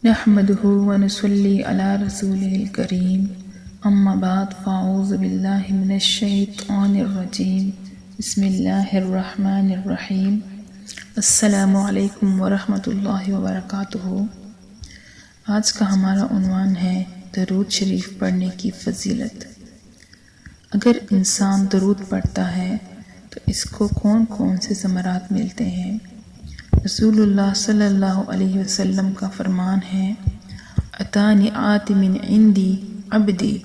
نحمده ونصلي على رسوله الكريم اما بعد فاعوذ بالله من الشیطان الرجیم بسم اللہ الرحمن الرحیم السلام علیکم ورحمۃ اللہ وبرکاتہ۔ آج کا ہمارا عنوان ہے درود شریف پڑھنے کی فضیلت۔ اگر انسان درود پڑھتا ہے تو اس کو کون کون سے ثمرات ملتے ہیں؟ رسول اللہ صلی اللہ علیہ وسلم کا فرمان ہے، اتانی آت من عندی عبدی،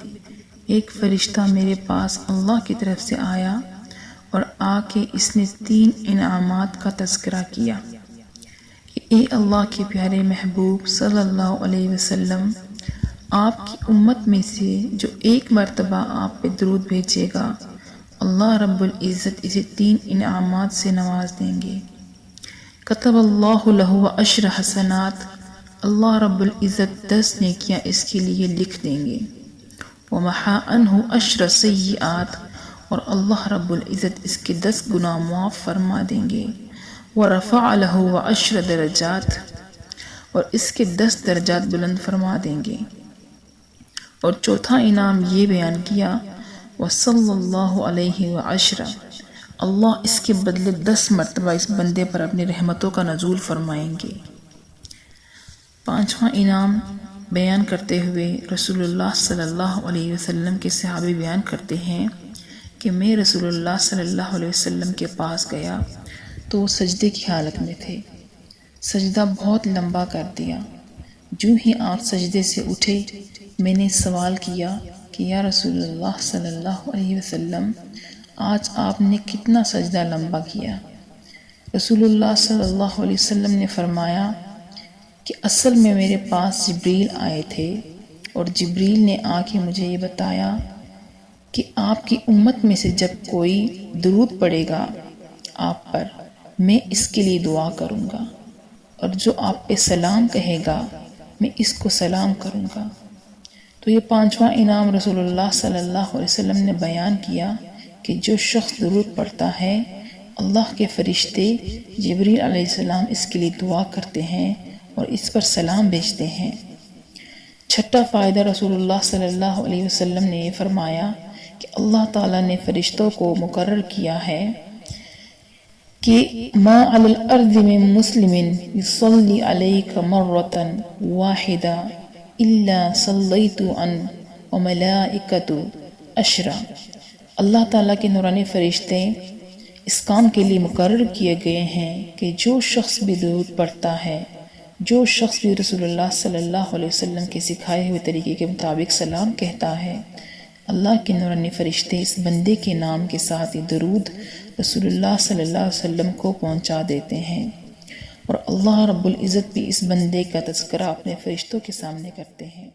ایک فرشتہ میرے پاس اللہ کی طرف سے آیا اور آ کے اس نے 3 انعامات کا تذکرہ کیا کہ اے اللہ کے پیارے محبوب صلی اللہ علیہ وسلم، آپ کی امت میں سے جو ایک مرتبہ آپ پہ درود بھیجے گا، اللہ رب العزت اسے 3 انعامات سے نواز دیں گے۔ کتب اللہ لہ عشر حسنات، اللہ رب العزت 10 نیکیاں اس کے لیے لکھ دیں گے۔ ومحا عنہ عشر سیئات، اور اللہ رب العزت اس کے 10 گناہ معاف فرما دیں گے۔ ورفع لہ عشر درجات، اور اس کے 10 درجات بلند فرما دیں گے۔ اور چوتھا انعام یہ بیان کیا، وصلی اللہ علیہ وعشرہ، اللہ اس کے بدلے 10 مرتبہ اس بندے پر اپنی رحمتوں کا نزول فرمائیں گے۔ 5واں انعام بیان کرتے ہوئے رسول اللہ صلی اللہ علیہ وسلم کے صحابی بیان کرتے ہیں کہ میں رسول اللہ صلی اللہ علیہ وسلم کے پاس گیا تو وہ سجدے کی حالت میں تھے۔ سجدہ بہت لمبا کر دیا۔ جو ہی آپ سجدے سے اٹھے، میں نے سوال کیا کہ یا رسول اللہ صلی اللہ علیہ وسلم، آج آپ نے کتنا سجدہ لمبا کیا؟ رسول اللہ صلی اللہ علیہ وسلم نے فرمایا کہ اصل میں میرے پاس جبریل آئے تھے، اور جبریل نے آ کے مجھے یہ بتایا کہ آپ کی امت میں سے جب کوئی درود پڑھے گا آپ پر، میں اس کے لیے دعا کروں گا، اور جو آپ پہ سلام کہے گا میں اس کو سلام کروں گا۔ تو یہ 5واں انعام رسول اللہ صلی اللہ علیہ وسلم نے بیان کیا کہ جو شخص درود پڑھتا ہے، اللہ کے فرشتے جبریل علیہ السلام اس کے لیے دعا کرتے ہیں اور اس پر سلام بھیجتے ہیں۔ 6واں فائدہ رسول اللہ صلی اللہ علیہ وسلم نے یہ فرمایا کہ اللہ تعالیٰ نے فرشتوں کو مقرر کیا ہے کہ ما علی الارض من مسلم یصلی علیک مرۃ واحدہ الا صلیت عن وملائکۃ عشرہ۔ اللہ تعالیٰ کے نورانی فرشتے اس کام کے لیے مقرر کیے گئے ہیں کہ جو شخص بھی درود پڑھتا ہے، جو شخص بھی رسول اللہ صلی اللہ علیہ وسلم کے سکھائے ہوئے طریقے کے مطابق سلام کہتا ہے، اللہ کے نورانی فرشتے اس بندے کے نام کے ساتھ یہ درود رسول اللہ صلی اللہ علیہ وسلم کو پہنچا دیتے ہیں، اور اللہ رب العزت بھی اس بندے کا تذکرہ اپنے فرشتوں کے سامنے کرتے ہیں۔